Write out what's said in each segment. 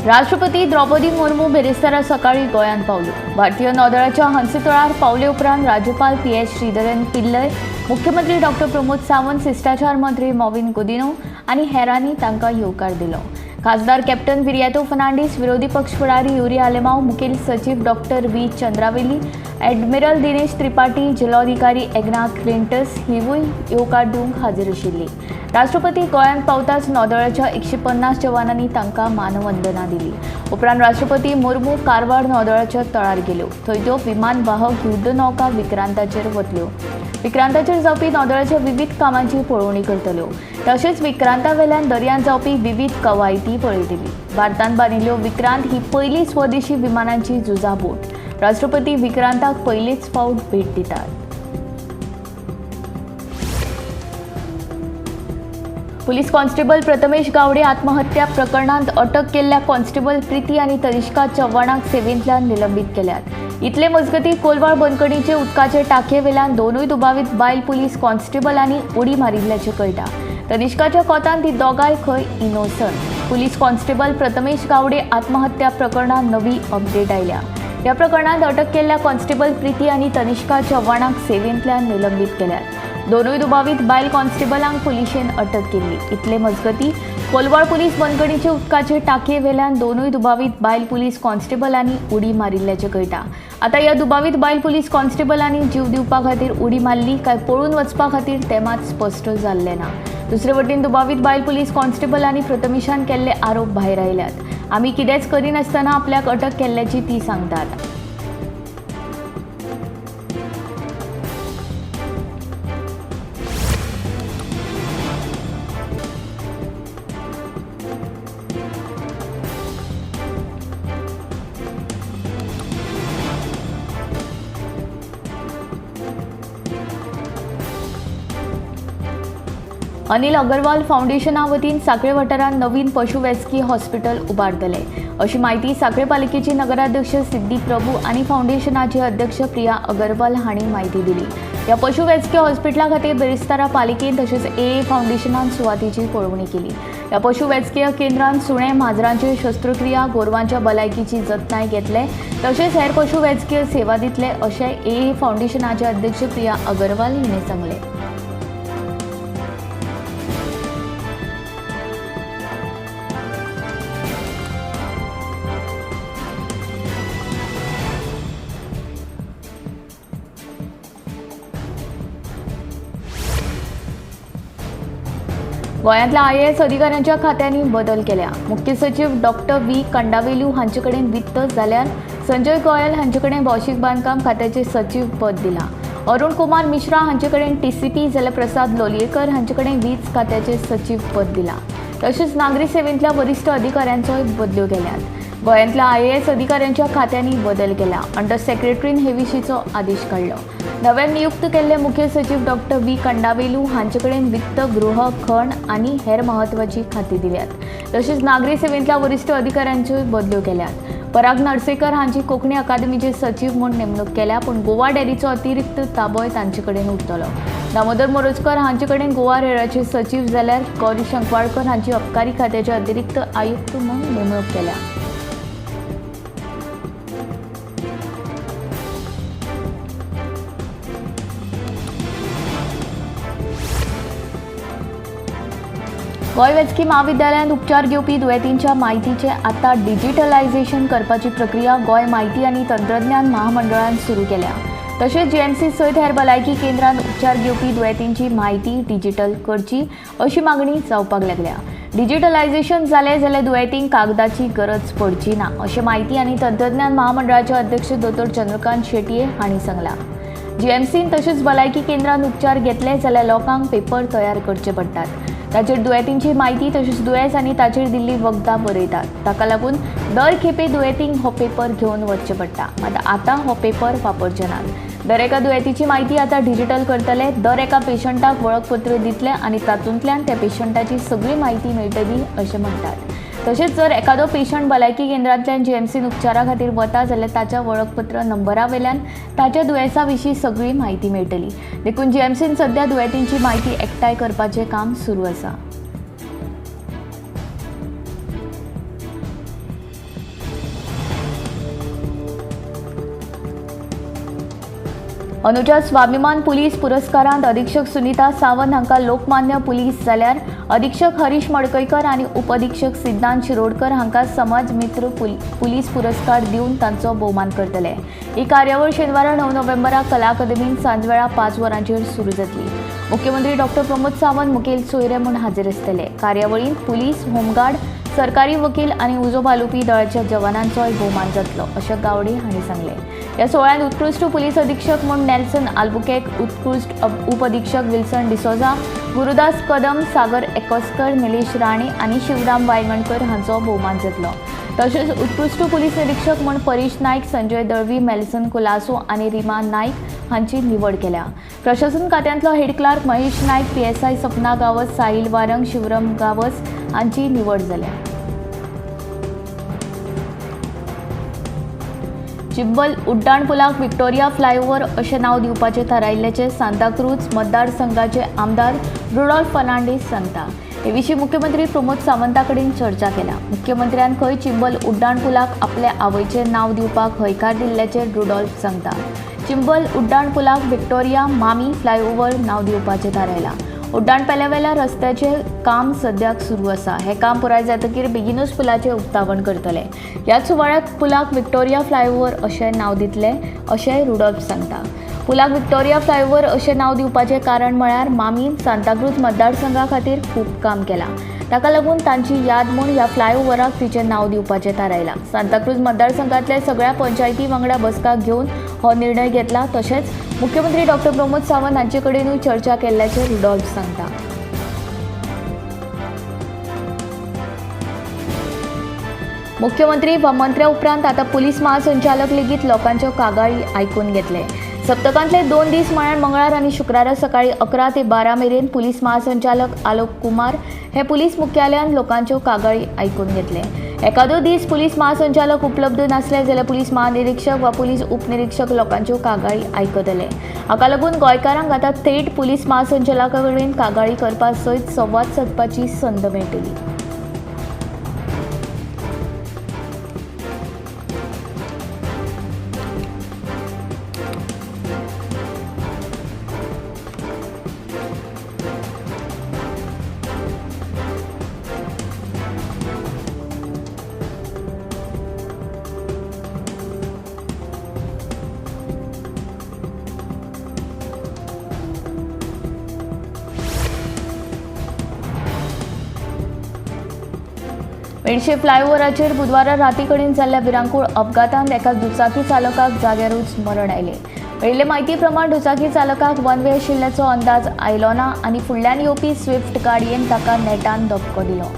राष्ट्रपती द्रौपदी मुर्मू बेरेस्तारा सकाळी गोंयांत पावल्यो। भारतीय नौदळाच्या हंसीतळार पावले उपरांत राज्यपाल पी.एच. श्रीधरन पिल्लय, मुख्यमंत्री डॉ. प्रमोद सावंत, शिष्टाचार मंत्री मॉविन गुदिन्हो आनी हेरांनी तांकां येवकार दिलो। खासदार कॅप्टन विरिएतो फर्नांडीस, विरोधी पक्ष फुडारी युरी आलेमांव, मुखेल सचिव डॉ. व्ही. चंद्रावेली, एडमिरल दिनेश त्रिपाठी, जिल्लोधिकारी एग्नाथ क्लिंटस हिवूय येवकार दिवंक हाजीर आशिल्लीं। राष्ट्रपती गोंयांत पावताच नौदळाच्या 150 जवानांनी तांकां मानवंदना दिली। उपरांत राष्ट्रपती मुर्मू कारवार नौदळाच्या तळार गेल्यो। थंय त्यो विमानवाहक युद्धनौका विक्रांताचेर वतल्यो। विक्रांताचेर जावपी नौदळाच्या विविध कामांची पळोवणी करतल्यो। तशेंच विक्रांतावेल्यान दर्यांत जावपी विविध कवायती पळयतलीं। भारतान बांदिल्ल्यो विक्रांत ही पयली स्वदेशी विमानांची झुजा बोट। राष्ट्रपती विक्रांताक पयलेच फावट भेट दितात। पुलीस कॉन्स्टेबल प्रथमेश गावडे आत्महत्या प्रकरणांत अटक केल्ल्या कॉन्स्टेबल प्रीती आनी तनिष्का चव्हाणाक सेवेंतल्यान निलंबीत केल्यात। इतले मजगतीं कोलवाळ बंदखणीचे उदकाचे टाकये वेल्यान दोनूय दुबावीत बायल पुलीस कॉन्स्टेबलांनी उडी मारिल्ल्याचें कळटा। तनिष्काच्या कोंतान ती दोगांय खंय innocent. Police constable Prathamesh Gawade आत्महत्या प्रकरणांत नवी अपडेट आयल्या। ह्या प्रकरणांत अटक केल्ल्या कॉन्स्टेबल प्रीती आनी तनिष्का चव्हाणाक सेवेंतल्यान निलंबीत केल्यात। दोनूय दुबावीत बायल कॉन्स्टेबलांक पुलिशेन अटक केल्ली। इतले मजगतीं कोलवाळ पुलीस बंदखणीचे उदकाचे टाकये वेल्यान दोनूय दुबावीत बायल पुलीस कॉन्स्टेबलांनी उडी मारिल्ल्याचें कळटा। आतां ह्या दुबावीत बायल पुलीस कॉन्स्टेबलांनी जीव दिवपा खातीर उडी मारली काय पळून वचपा खातीर तें मात स्पश्ट जाल्लें ना। दुसरे वटेन दुबावीत बायल पुलीस कॉन्स्टेबलांनी प्रथमेशान केल्ले आरोप भायर आयल्यात। आमी कितेंच करिनासतना आपल्याक अटक केल्ल्याची ती सांगतात। अनिल अगरवाल फाउंडेशना वतीन सांखळे वाठारांत नवीन पशुवैजकी हॉस्पिटल उबारतले अशी माहिती सांखळे पालिकेची नगराध्यक्ष सिद्धी प्रभू आनी फाउंडेशनाचे अध्यक्ष प्रिया अगरवाल हांणी माहिती दिली। ह्या पशुवैजकी हॉस्पिटला खातीर बेरेस्तारा पालिकेन तशेंच ए फाउंडेशनान सुवातीची पळोवणी केली। ह्या पशुवैजकीय केंद्रांत सुणे, माजरांची शस्त्रक्रिया, गोरवांच्या भलायकीची जतनाय घेतले तशेंच हेर पशुवैजकीय सेवा दितले अशें ए फाउंडेशनाचे अध्यक्ष प्रिया अगरवाल हिणें सांगलें। गोंयांतल्या IAS अधिकाऱ्यांच्या खात्यांनी बदल केल्या। मुख्य सचिव डॉ. व्ही. कंडावेलू हांचे कडेन वित्त जाल्यार संजय गोयल हांचे कडेन भौशीक बांदकाम खात्याचे सचिव पद दिलां। अरुण कुमार मिश्रा हांचे कडेन TCP जाल्यार प्रसाद लोलयेकर हांचे कडेन वीज खात्याचे सचिव पद दिलां। तशेंच नागरी सेवेंतल्या वरिश्ठ अधिकाऱ्यांचोय बदल्यो केल्यात। गोंयांतल्या IAS अधिकाऱ्यांच्या खात्यांनी बदल केला। अंडर सेक्रेटरीन हे विशींचो आदेश काडलो। नव्यान नियुक्त केल्ले मुख्य सचिव डॉ. व्ही. कंडावेलू हांचे कडेन वित्त, गृह, खण आनी हेर महत्वाची खातीं दिल्यात। तशेंच नागरी सेवेंतल्या वरिश्ठ अधिकाऱ्यांच्योय बदल्यो केल्यात। पराग नरसेकर हांची कोंकणी अकादेमीचे सचिव म्हूण नेमणूक केल्या, पूण गोवा डेअरीचो अतिरिक्त ताबोय तांचे कडेन उरतलो। दामोदर मोरजकर हांचे कडेन गोवा रेराचे सचिव जाल्यार गौरी शंकवाळकर हांची अबकारी खात्याचे अतिरिक्त आयुक्त म्हूण नेमणूक केल्या। गोंय वैजकी महाविद्यालयांत उपचार घेवपी दुयेंतींच्या म्हायतीचें आतां डिजिटलायझेशन करपाची प्रक्रिया गोंय म्हायती आनी तंत्रज्ञान महामंडळान सुरू केल्या। तशेंच GMC सयत हेर भलायकी केंद्रांत उपचार घेवपी दुयेंतींची म्हायती डिजिटल करची अशी मागणी जावपाक लागल्या। डिजिटलायझेशन जालें जाल्यार दुयेंतींक कागदाची गरज पडची ना अशें म्हायती आनी तंत्रज्ञान महामंडळाचे अध्यक्ष दोतोर चंद्रकांत शेटये हांणी सांगलां। GMCन तशेंच भलायकी केंद्रांत उपचार घेतले जाल्यार लोकांक पेपर तयार करचे पडटात। ताचेर दुयेंतींची म्हायती तशेंच दुयेंस आनी ताचेर दिल्ली वखदां बरयतात। ताका लागून दर खेपे दुयेंतींक हो पेपर घेवन वचचें पडटा, मात आतां हो पेपर वापरचे नात। दर एका दुयेंतीची म्हायती आतां डिजिटल करतले। दर एका पेशंटाक वळखपत्र दितले आनी तातूंतल्यान त्या पेशंटाची सगळी म्हायती मेळटली अशें म्हणटात। तशेंच जर एखादो पेशंट भलायकी केंद्रांतल्यान GMCन उपचारा खातीर वता जाल्यार ताच्या वळखपत्र नंबरा वेल्यान ताच्या दुयेंसा विशीं सगळी म्हायती मेळटली। देखून GMCन सध्या दुयेंतींची म्हायती एकठांय करपाचें काम सुरू आसा। अनुजा स्वाभिमान पुलीस पुरस्कारांत अधीक्षक सुनीता सावंत हांकां लोकमान्य पुलीस जाल्यार अधीक्षक हरीश मडकयकर आनी उपअधीक्षक सिद्धांत शिरोडकर हांकां समाज मित्र पुलीस पुरस्कार दिवन तांचो भोवमान करतले। ही कार्यावळ शेनवारा 9 नोव्हेंबराक कला अकादेमींत सांजवेळा 5 वरांचेर सुरू जातली। मुख्यमंत्री डॉक्टर प्रमोद सावंत मुखेल सोयरे म्हूण हाजीर आसतले। कार्यावळींत पुलीस, होमगार्ड, सरकारी वकील आणि उजो घालूपी दळाच्या जवानांचोय भोवमान जातलो अशें गावडे हांणी सांगले। ह्या सुवाळ्यांत उत्कृष्ट पुलीस अधीक्षक म्हूण नेल्सन आल्बुकेर्क, उत्कृष्ट उपअधीक्षक विल्सन डिसोजा, गुरुदास कदम, सागर एकॉस्कर, निलेश राणे आणि शिवराम वायगणकर हांचो भोवमान जातलो। तशेंच उत्कृष्ट पुलीस निरीक्षक म्हूण परेश नायक, संजय दळवी, मेल्सन कुलासो आणि रिमा नायक हांची निवड केल्या। प्रशासन खात्यांतलो हेड क्लार्क महेश नायक, PSI सपना गावस, साहिल वारंग, शिवराम गावस हांची निवड जाल्या। चिंबल उड्डाणपुलाक विक्टोरिया फ्लायओव्हर अशें नांव दिवपाचें थारायिल्ल्याचें सांताक्रूज मतदारसंघाचे आमदार रुडॉल्फ फर्नांडीस सांगता। हे विशीं मुख्यमंत्री प्रमोद सावंता कडेन चर्चा केल्या। मुख्यमंत्र्यान खंय चिंबल उड्डाणपुलाक आपल्या आवयचें नांव दिवपाक हयकार दिल्ल्याचें रुडॉल्फ सांगता। चिंबल उड्डाणपुलाक विक्टोरिया मामी फ्लायओव्हर नांव दिवपाचें थारायलां। उड्डाणपेल्यावेल्या रस्त्याचें काम सद्याक सुरू आसा। हे काम पुराय जातकीर बेगीनूच पुलाचें उक्तावण करतले। ह्याच सुवाळ्याक पुलाक विक्टोरिया फ्लायओव्हर अशें नांव दितले अशेंय रुडॉल्फ सांगता। पुलाक विक्टोरिया फ्लायओव्हर अशें नांव दिवपाचें कारण म्हळ्यार मामीन सांताक्रूज मतदारसंघा खातीर खूब काम केलां। ताका लागून तांची याद म्हूण ह्या फ्लायओव्हराक तिचें नांव दिवपाचें थारायलां। सांताक्रूज मतदारसंघांतल्या सगळ्या पंचायती वांगडा बसका घेवन हो निर्णय घेतला। तशेंच मुख्यमंत्री डॉक्टर प्रमोद सावंत हांचे कडेनूय चर्चा केल्ल्याचें रुडॉल्फ सांगता। मुख्यमंत्री वा मंत्र्या उपरांत आतां पुलीस महासंचालक लेगीत लोकांच्यो कागाळी आयकून घेतले। सप्तकांतले 2 दीस म्हळ्यार मंगळार आनी शुक्रारा सकाळी 11 ते 12 मेरेन पुलीस महासंचालक आलोक कुमार हे पुलीस मुख्यालयान लोकांच्यो कागाळी आयकून घेतले। एखादो दीस पुलीस महासंचालक उपलब्ध नासले जाल्यार पुलीस महानिरीक्षक वा पुलीस उपनिरीक्षक लोकांच्यो कागाळी आयकतले। हाका लागून गोंयकारांक आतां थेट पुलीस महासंचालका कडेन कागाळी करपा सयत संवाद सादपाची संद मेळटली। मेडशे फ्लायओव्हराचेर बुधवारा राती कडेन जाल्ल्या भिरांकूळ अपघातांत एका दुचाकी चालकाक जाग्यारूच मरण आयलें। मेळिल्ले म्हायती प्रमाण दुचाकी चालकाक वन वे आशिल्ल्याचो अंदाज आयलो ना आनी फुडल्यान येवपी स्विफ्ट गाडयेन ताका नेटान धक्को दिलो।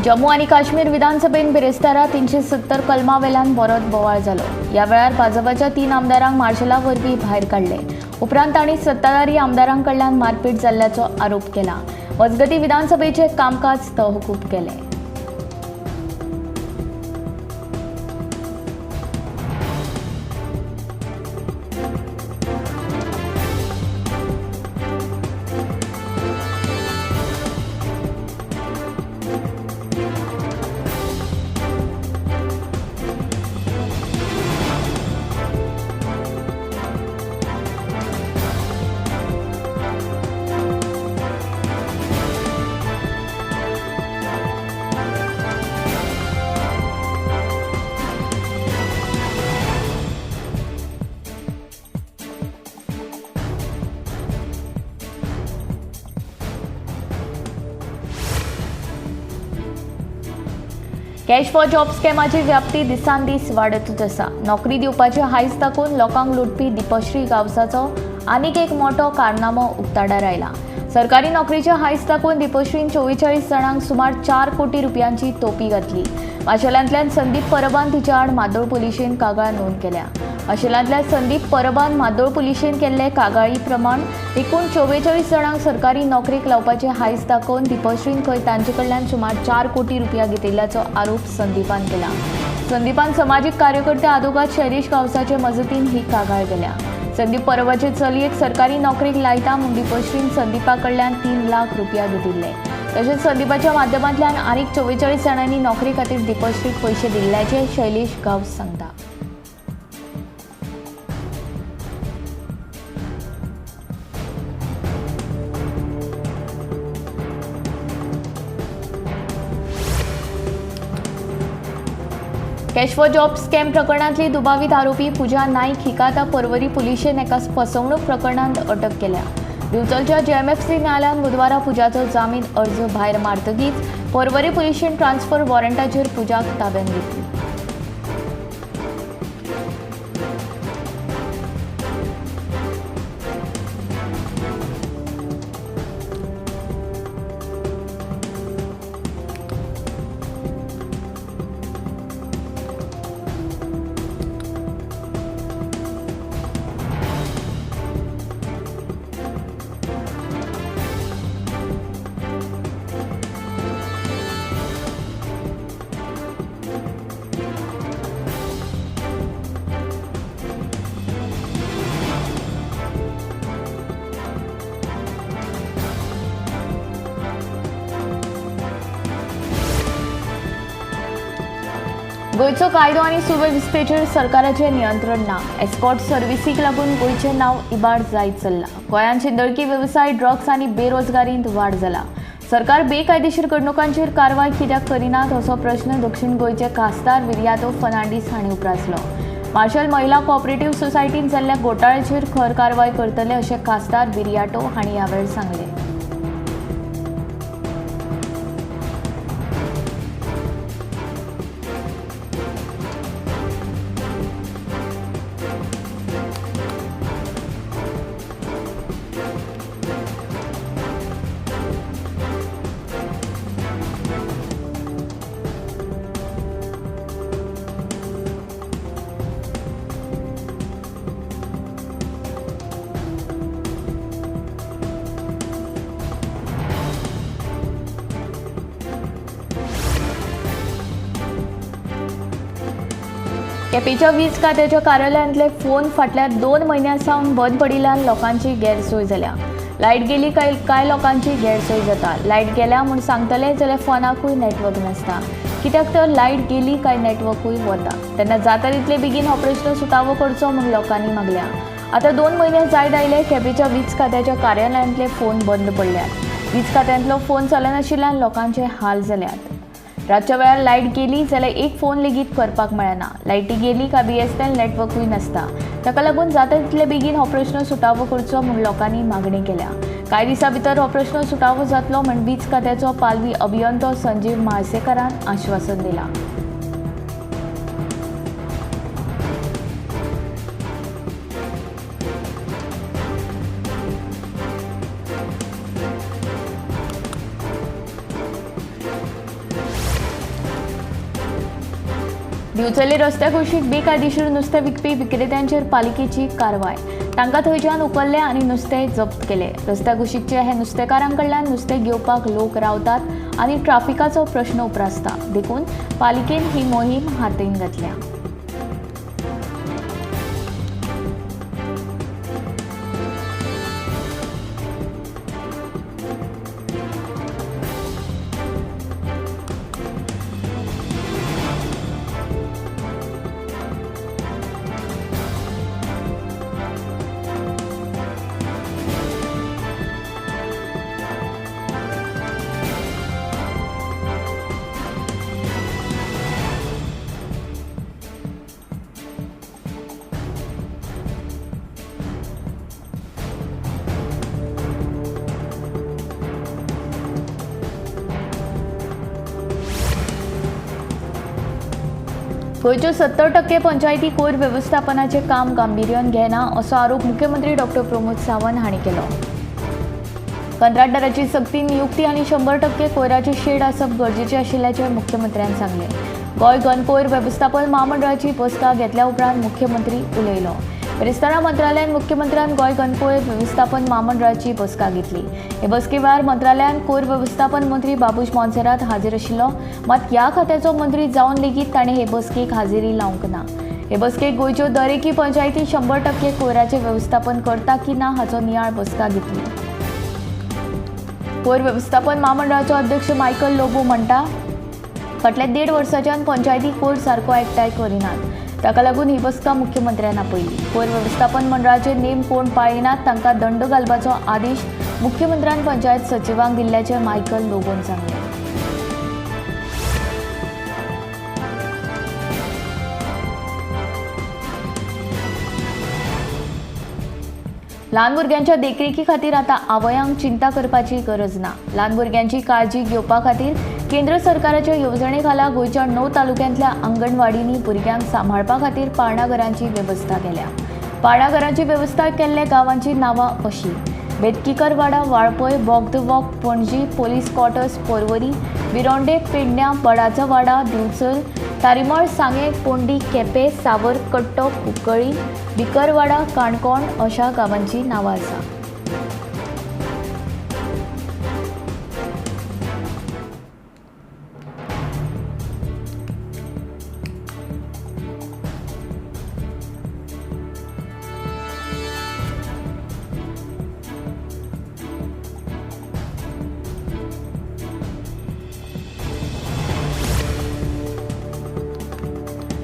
जम्मू आनी काश्मीर विधानसभेन बिरेस्तारा 370 कलमा वेल्यान बरोच बोवाळ जालो। ह्या वेळार भाजपाच्या 3 आमदारांक मार्शला वरवीं भायर काडले। उपरांत तांणी सत्ताधारी आमदारांक कडल्यान मारपीट जाल्ल्याचो आरोप केला। मजगतीं विधानसभेचें कामकाज तहकूब केलें। कॅश फॉर जॉब स्कॅमाची व्याप्ती दिसान दीस वाडतच आसा। नोकरी दिवपाचे हायस दाखोवन लोकांक लुटपी दिपश्री गावसाचो आनीक एक मोठो कारनामो उक्ताडार आयला. सरकारी नोकरीचे हायस दाखोवन दिपश्रीन 44 जाणांक सुमार 4 कोटी रुपयांची तोपी घातली. माशेलांतल्यान संदीप परबान तिच्या आड मादोळ पुलिशेन कागाळ नोंद केल्या. माशेलांतल्या संदीप परबान मादोळ पुलिशेन केल्ले कागाळी प्रमाण एकूण 44 जाणांक सरकारी नोकरेक लावपाचे हायस दाखोवन दिपश्रीन खंय तांचे कडल्यान सुमार 4 कोटी रुपया घेतिल्ल्याचो आरोप संदीपान केला. संदीपान समाजीक कार्यकर्ते आदोगाद शैलेश गावसाचे मजतीन ही कागाळ केल्या. संदीप परबाचे चलयेक सरकारी नोकरेक लायता म्हूण दिपश्रीन संदीपा कडल्यान 3 लाख रुपया घेतिल्ले. तशेंच संदीपाच्या माध्यमांतल्यान आनीक 44 जाणांनी नोकरी खातीर दिपश्रीक पयशे दिल्ल्याचे शैलेश गावस सांगता. कॅश फॉर जॉब स्कॅम प्रकरणांतली दुबावीत आरोपी पुजा नाईक हिका आतां पर्वरी पुलिशेन एका फसवणूक प्रकरणांत अटक केल्या. दिवचलच्या JMFC न्यायालयान बुधवारा पुजाचो जामीन अर्ज भायर मारतकीच पर्वरी पुलिशेन ट्रान्सफर वॉरंटाचेर पुजाक ताब्यात घेतली. गोयचो कायदो आनी सुवेवस्थेचेर सरकाराचें नियंत्रण ना. एस्कॉर्ट सर्व्हिसीक लागून गोयचें नांव इबाड जायत चल्लां. गोंयांत चिंदळकी वेवसाय, ड्रग्स आनी बेरोजगारींत वाड जाला. सरकार बेकायदेशीर घडणुकांचेर कारवाय कित्याक करिनात असो प्रश्न दक्षिण गोंयचे खासदार विर्यातो फर्नांडीस हांणी उपरासलो. मार्शल महिला कोऑपरेटिव्ह सोसायटीन जाल्ल्या घोटाळ्याचेर खर कारवाय करतले अशें खासदार विर्यातो हांणी ह्या वेळार सांगलें. केपेच्या वीज खात्याच्या कार्यालयांतले फोन फाटल्या 2 म्हयन्यां सावन बंद पडिल्ल्यान लोकांची गैरसोय जाल्या. लायट गेली काय लोकांची गैरसोय जाता. लायट गेल्या म्हूण सांगतले जाल्यार फोनाकूय नेटवर्क नासता. कित्याक तर लायट गेली काय नेटवर्कूय वता. तेन्ना जाता तितले बेगीन हो प्रश्न सुटावो करचो म्हूण लोकांनी मागल्या. आतां 2 म्हयने जायत आयले केपेच्या वीज खात्याच्या कार्यालयांतले फोन बंद पडल्यात. वीज खात्यांतलो फोन चलनाशिल्ल्यान लोकांचे हाल जाल्यात. रातच्या वेळार लायट गेली जाल्यार एक फोन लेगीत करपाक मेळना. लायटी गेली काय BSNL नेटवर्कूय नासता. ताका लागून जाता तितले बेगीन हो प्रश्न सुटावो करचो म्हूण लोकांनी मागणी केल्या. कांय दिसां भितर हो प्रश्न सुटावो जातलो म्हूण वीज खात्याचो पालवी अभियंतो संजीव म्हाळसेकारान आश्वासन दिलां. दिवचले रस्त्या कुशीक बेकायदेशीर नुस्तें विकपी विक्रेत्यांचेर पालिकेची कारवाय. तांकां थंयच्यान उखल्ले आनी नुस्तें जप्त केले. रस्त्या कुशीकचे हे नुस्तेकारां कडल्यान नुस्तें घेवपाक लोक रावतात आनी ट्राफिकाचो प्रश्न उप्रासता. देखून पालिकेन ही मोहीम हातीन घातल्या. गोंयच्यो 70% पंचायती कोयर व्यवस्थापनाचे काम गांभीर्यान घेना असो आरोप मुख्यमंत्री डॉ. प्रमोद सावंत हांणी केलो. कंत्राटदाराची सक्ती नियुक्ती आनी 100% कोयराचे शेड आसप गरजेचे आशिल्ल्याचे मुख्यमंत्र्यान सांगले. गोंय घन कोयर व्यवस्थापन महामंडळाची बसका घेतल्या उपरांत मुख्यमंत्री उलयलो. बिरेस्तारा मंत्रालयान मुख्यमंत्र्यान गोंय घन कोयर व्यवस्थापन महामंडळाची बसका घेतली. हे बसके वेळार मंत्रालयान कोयर व्यवस्थापन मंत्री बाबूश मोन्सेरात हाजीर आशिल्लो. मात ह्या खात्याचो मंत्री जावन लेगीत ताणें हे बसकेक हाजेरी लावंक ना. हे बसकेक गोंयच्यो दरेकी पंचायती 100% कोयराचे व्यवस्थापन करता की ना हाचो नियाळ बसका घेतली. कोयर व्यवस्थापन महामंडळाचो अध्यक्ष मायकल लोबो म्हणटा, फाटल्या 1.5 वर्सांच्यान पंचायती कोयर सारको एकठांय करिनात. ताका लागून ही बसका मुख्यमंत्र्यान आपयली. कोयर व्यवस्थापन मंडळाचे नेम कोण पाळिनात तांकां दंड घालपाचो आदेश मुख्यमंत्र्यान पंचायत सचिवांक दिल्ल्याचे मायकल लोबोन सांगले. ल्हान भुरग्यांच्या देखरेखी खातीर आतां आवयांक चिंता करपाची गरज ना. ल्हान भुरग्यांची काळजी घेवपा खातीर केंद्र सरकाराच्या येवजणे खाला गोंयच्या 9 तालुक्यांतल्या अंगणवाडींनी भुरग्यांक सांबाळपा खातीर पाळणाघरांची वेवस्था केल्या. पाळणाघरांची वेवस्था केल्ल्या गांवांची नांवां अशीं: बेतकीकर वाडा, वाळपय, बोगदवॉक, पणजी, पोलीस क्वॉर्टर्स, पर्वरी, बिरोंडे, पेडण्यां, बडाचो वाडा, दिवचल, तारीमळ, सांगे, पोंडी, केपें, सावर, कट्टो, कुंकळी, बिकरवाडा, काणकोण अशा गांवांची नांवां आसा.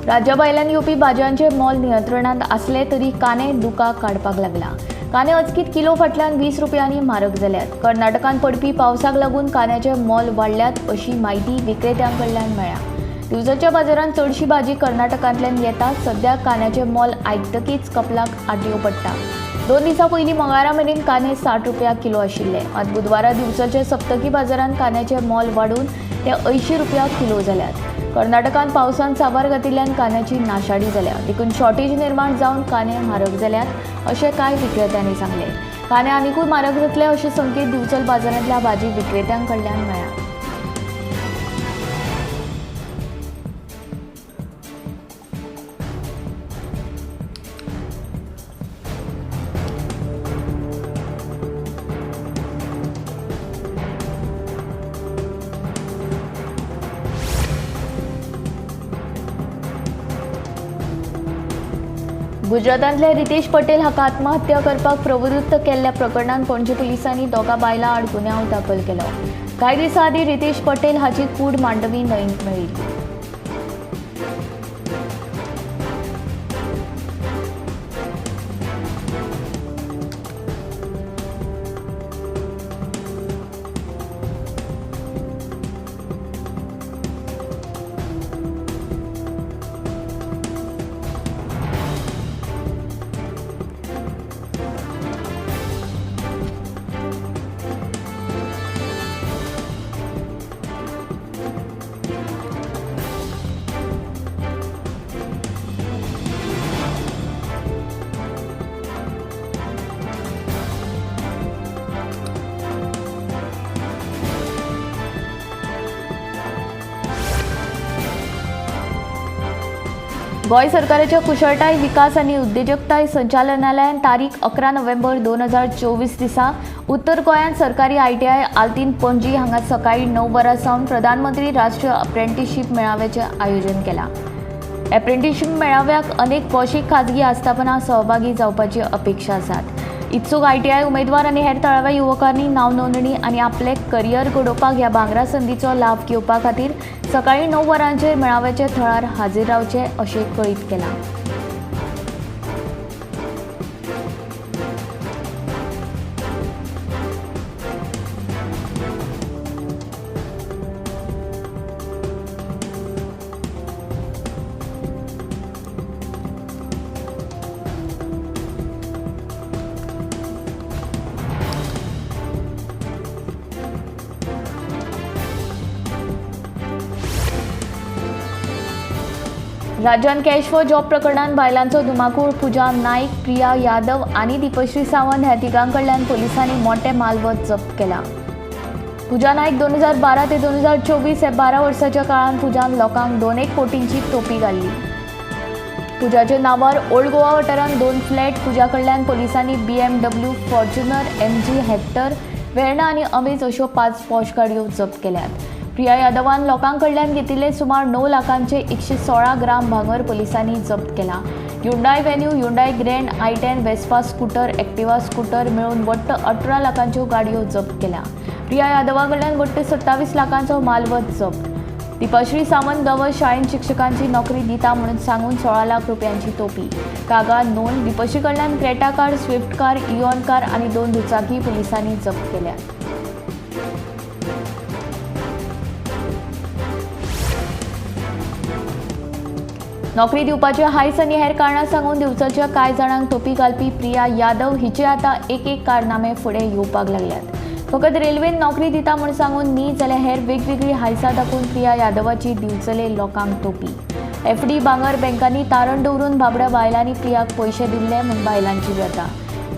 राज्या भायल्यान येवपी भाजयांचे मोल नियंत्रणांत आसले तरी कांदे दुकां काडपाक लागला. कांदे अचकीत किलो फाटल्यान 20 रुपयांनी म्हारग जाल्यात. कर्नाटकांत पडपी पावसाक लागून कांद्याचे मोल वाडल्यात अशी म्हायती विक्रेत्यांकडल्यान मेळ्ळ्या. दिवसाच्या बाजारांत चडशी भाजी कर्नाटकांतल्यान येता. सद्याक कांद्याचे मोल आयकतकीच कपलाक आटयो पडटा. 2 दिसां पयलीं मंगळारा मेरेन कांदे 60 रुपया किलो आशिल्ले. आज बुधवारा दिवसाच्या सप्तकी बाजारांत कांद्याचे मोल वाडून ते 80 रुपया किलो जाल्यात. कर्नाटकांत पावसान साबार घातिल्ल्यान कांद्याची नाशाडी जाल्या. देखून शॉर्टेज निर्माण जावन कांदे म्हारग जाल्यात अशें कांय विक्रेत्यांनी सांगले. कांदे आनीकूय म्हारग जातले अशे संकेत दिवचल बाजारांतल्या भाजी विक्रेत्यांकडल्यान मेळ्ळ्या. गुजरातांतल्या रितेश पटेल हाका आत्महत्या करपाक प्रवृत्त केल्ल्या प्रकरणात पणजी पुलिसांनी 2 बायलां आड गुन्यांव दाखल केलो. कांय दिसां आदीं रितेश पटेल हाची कूड मांडवी न्हंयेंत मेळ्ळी. गोंय सरकाराच्या कुशळटाय विकास आनी उद्देजकताय संचालनालयान तारीख 11 नोव्हेंबर 2024 दिसा उत्तर गोंयांत सरकारी ITI आल्तीन पणजी हांगा सकाळी 9 वरां सावन प्रधानमंत्री राष्ट्रीय अप्रेंटिसशीप मेळाव्याचें आयोजन केलां. अप्रेंटिसशीप मेळाव्याक अनेक भौशीक खाजगी आस्थापनां सहभागी जावपाची अपेक्षा आसात. इत्सूक ITI उमेदवार आनी हेर थळाव्या युवकांनी नांव नोंदणी आनी आपले करियर घडोवपाक ह्या भांगरा संदीचो लाभ घेवपा खातीर सकाळी 9 वरांचेर मेळाव्याच्या थळार हाजीर रावचे अशें कळीत केलां. राज्यात कॅश फॉर जॉब प्रकरणात बायलांचो धुमाकूळ पूजा नाईक, प्रिया यादव आणि दीपश्री सावंत ह्या तिघांकडल्यान पोलिसांनी मोठे मालवत जप्त केला. पूजा नाईक 2012 ते 2024 हे 12 वर्साच्या काळात पूजान लोकांक 2 कोटींची टोपी घाल्ली. पूजाच्या नावार ओल्ड गोवा वाठारांत 2 फ्लॅट पूजा कडल्यान पोलिसांनी BMW, Fortuner, MG, hectare, Verna आणि अमेज अश्यो 5 पॉश गाडयो जप्त केल्यात. प्रिया यादवान लोकांकडल्यान घेतिल्ले सुमार 9 लाखांचे 116 ग्राम भांगर पोलिसांनी जप्त केला. Hyundai Venue, Hyundai Grand, i10, Vespa scooter, Activa scooter मिळून वट्ट 18 लाखांच्यो गाडयो जप्त केल्या. प्रिया यादवाकडल्यान वट्ट 27 लाखांचो मालवत जप्त. दीपश्री सावंत गांवांत शाळेंत शिक्षकांची नोकरी दिता म्हणून सांगून 16 लाख रुपयांची टोपी. कागाळ नोंद. दीपश्री कडल्यान Creta car, Swift car, Eon car आणि 2 दुचाकी पोलिसांनी जप्त केल्या. नोकरी दिवपाचे हायस आनी हेर कारणां सांगून दिवसाच्या कांय जाणांक टोपी घालपी प्रिया यादव हिचे आतां एक कारनामे फुडें येवपाक लागल्यात. फकत रेल्वेन नोकरी दिता म्हूण सांगून न्ही जाल्यार हेर वेगवेगळी हायसां दाखोवन प्रिया यादवाची दिवचले लोकांक टोपी. FD भांगर बँकांनी तारण दवरून बाबड्या बायलांनी प्रियाक पयशे दिल्ले म्हूण बायलांची व्यथा.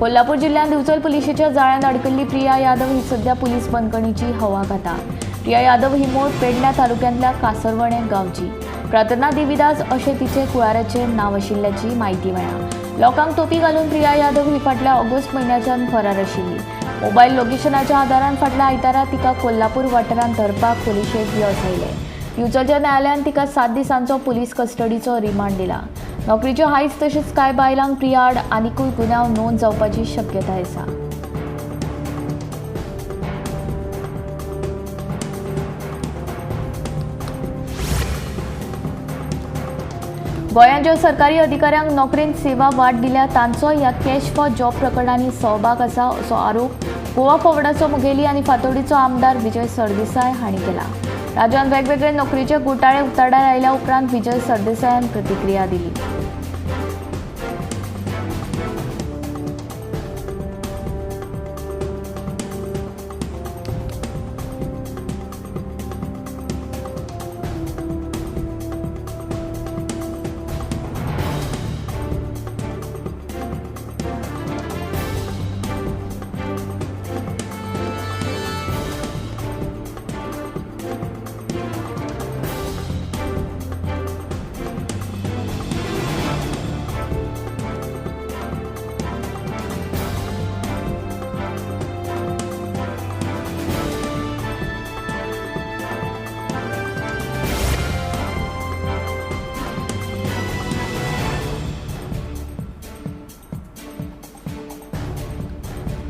कोल्हापूर जिल्ह्यात दिवचल पुलिशेच्या जाळ्यात अडकल्ली प्रिया यादव ही सध्या पुलीस बंदखणीची हवा खाता. प्रिया यादव ही मूळ पेडण्यां तालुक्यांतल्या कासरवणे गांवची. प्रार्थना देवीदास अशें तिचे कुळाराचें नांव आशिल्ल्याची म्हायती मेळ्ळा. लोकांक टोपी घालून प्रिया यादव ही फाटल्या ऑगस्ट म्हयन्याच्यान फरार आशिल्ली. मोबायल लोकेशनाच्या आदारान फाटल्या आयतारा तिका कोल्हापूर वाठारांत धरपाक पुलिशेक येस आयले. दिवचलच्या न्यायालयान तिका 7 दिसांचो पुलीस कस्टडीचो रिमांड दिला. नोकरीच्यो हायस तशेंच कांय बायलांक प्रिया आड आनीकूय गुन्यांव नोंद जावपाची शक्यताय आसा. गोंयांत ज्या सरकारी अधिकाऱ्यांक नोकरेंत सेवा वाड दिल्या तांचो ह्या कॅश फॉर जॉब प्रकरणांनी सहभाग आसा असो आरोप गोवा फॉवर्डाचो मुखेली आनी फातोर्डेचो आमदार विजय सरदेसाय हांणी केला. राज्यांत वेगवेगळे नोकरीचे घोटाळे उक्ताडार आयल्या उपरांत विजय सरदेसायान प्रतिक्रिया दिली.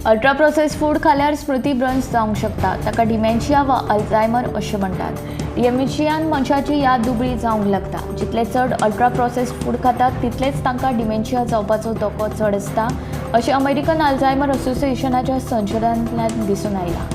अल्ट्रा प्रोसेस फूड खाल्यार स्मृतीभ्रंश जावंक शकता. ताका डिमेन्शिया वा अल्झायमर अशें म्हणटात. डिमेन्शियान मनशाची याद दुबळी जावंक लागता. जितले चड अल्ट्रा प्रोसेस फूड खातात तितलेच तांकां डिमेन्शिया जावपाचो धोको चड आसता अशें अमेरिकन अल्झायमर असोसिएशनाच्या संशोधनांतल्यान दिसून आयलां.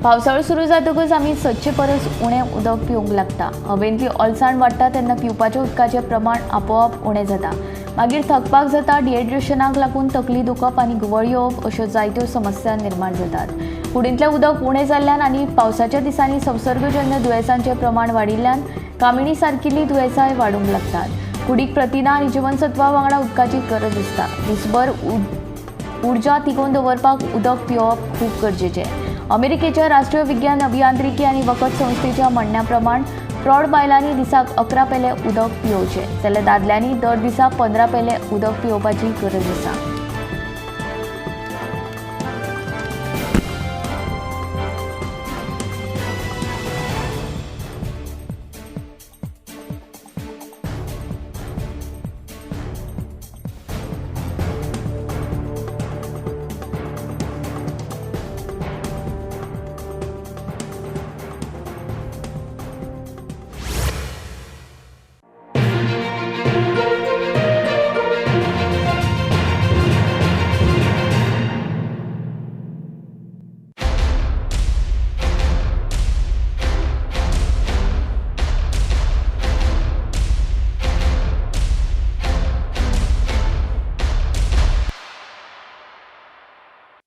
पावसाळो सुरू जातकच आमी सदचे परस उणें उदक पिवंक लागता. हवेंतली ओलसाण वाडटा तेन्ना पिवपाच्या उदकाचें प्रमाण आपोआप उणें जाता. मागीर थकपाक जाता. डिहायड्रेशनाक लागून तकली दुखप आनी घुंवळ येवप अश्यो जायत्यो समस्या निर्माण जातात. कुडींतलें उदक उणें जाल्ल्यान आनी पावसाच्या दिसांनी संसर्गजन्य दुयेंसांचें प्रमाण वाडिल्ल्यान कामिणी सारकिल्लीं दुयेंसांय वाडूंक लागतात. कुडीक प्रथिनां आनी जीवनसत्वां वांगडा उदकाची गरज आसता. दिसभर उर्जा तिगोवन दवरपाक उदक पिवप खूब गरजेचें. अमेरिकेच्या राष्ट्रीय विज्ञान अभियांत्रिकी आनी वखद संस्थेच्या म्हणण्या प्रमाण प्रौढ बायलांनी दिसाक 11 पेले उदक पिवचे जाल्यार दादल्यांनी दर दिसा 15 पेले उदक पिवपाची गरज आसा.